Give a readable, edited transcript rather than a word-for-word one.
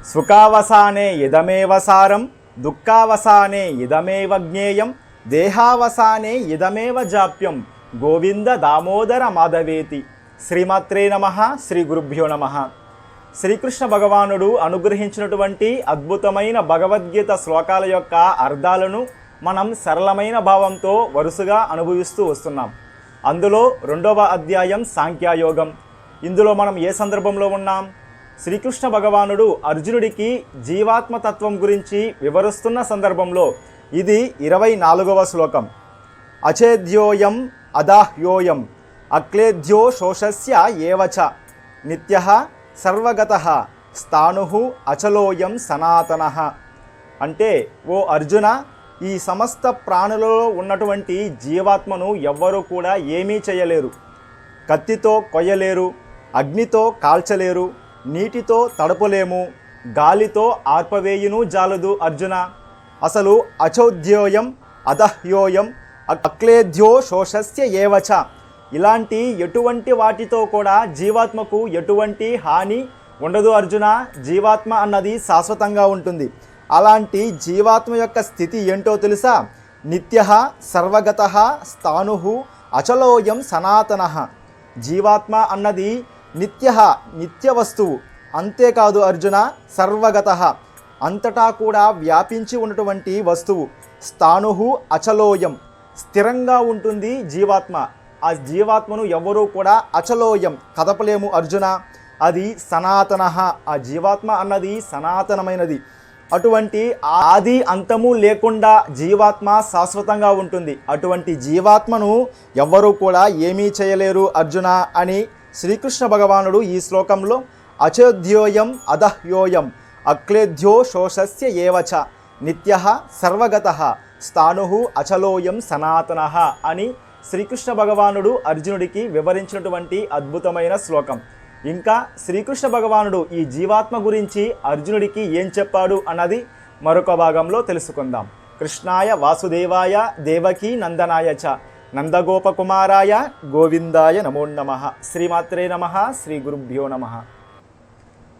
సుఖావసానే ఇదమేవ సారం, దుఃఖావసానే ఇదమేవ జ్ఞేయం, దేహావసానే ఇదమేవ జాప్యం, గోవింద దామోదర మాధవేతి. శ్రీమాత్రే నమః. శ్రీ గురుభ్యో నమః. శ్రీకృష్ణ భగవానుడు అనుగ్రహించినటువంటి అద్భుతమైన భగవద్గీత శ్లోకాల యొక్క అర్థాలను మనం సరళమైన భావంతో వరుసగా అనుభవిస్తూ వస్తున్నాం. అందులో 2వ అధ్యాయం సాంఖ్యయోగం. ఇందులో మనం ఏ సందర్భంలో ఉన్నాం? శ్రీకృష్ణ భగవానుడు అర్జునుడికి జీవాత్మతత్వం గురించి వివరిస్తున్న సందర్భంలో ఇది 24వ శ్లోకం. అచేద్యోయం అదాహ్యోయం అక్లేద్యో శోషస్య ఏవచ నిత్యః సర్వగతః స్థాణుః అచలోయం సనాతనః. అంటే ఓ అర్జున, ఈ సమస్త ప్రాణులలో ఉన్నటువంటి జీవాత్మను ఎవ్వరూ కూడా ఏమీ చేయలేరు. కత్తితో కొయ్యలేరు, అగ్నితో కాల్చలేరు, నీటితో తడపలేము, గాలితో ఆర్పవేయును జాలదు అర్జున. అసలు అచోద్యోయం అదహ్యోయం అక్లేద్యో శోషస్య ఏవచ, ఇలాంటి ఎటువంటి వాటితో కూడా జీవాత్మకు ఎటువంటి హాని ఉండదు అర్జున. జీవాత్మ అన్నది శాశ్వతంగా ఉంటుంది. అలాంటి జీవాత్మ యొక్క స్థితి ఏంటో తెలుసా? నిత్యః సర్వగతః స్థాణుః అచలోయం సనాతనః. జీవాత్మ అన్నది నిత్య వస్తువు. అంతేకాదు అర్జున, సర్వగతః, అంతటా కూడా వ్యాపించి ఉన్నటువంటి వస్తువు. స్థాణుః అచలోయం, స్థిరంగా ఉంటుంది జీవాత్మ. ఆ జీవాత్మను ఎవరూ కూడా అచలోయం, కదపలేము అర్జున. అది సనాతనః, ఆ జీవాత్మ అన్నది సనాతనమైనది. అటువంటి ఆది అంతము లేకుండా జీవాత్మ శాశ్వతంగా ఉంటుంది. అటువంటి జీవాత్మను ఎవ్వరూ కూడా ఏమీ చేయలేరు అర్జున అని శ్రీకృష్ణ భగవానుడు ఈ శ్లోకంలో అచోద్యోయం అదహ్యోయం అక్లేద్యో శోషస్య ఏవచ నిత్యః సర్వగతః స్థాణుః అచలోయం సనాతనః అని శ్రీకృష్ణ భగవానుడు అర్జునుడికి వివరించినటువంటి అద్భుతమైన శ్లోకం. ఇంకా శ్రీకృష్ణ భగవానుడు ఈ జీవాత్మ గురించి అర్జునుడికి ఏం చెప్పాడు అన్నది మరొక భాగంలో తెలుసుకుందాం. కృష్ణాయ వాసుదేవాయ దేవకీ నందనాయ చ నందగోపకుమారాయ గోవిందాయ నమో నమః. శ్రీమాత్రే నమః. శ్రీ గురుభ్యో నమః.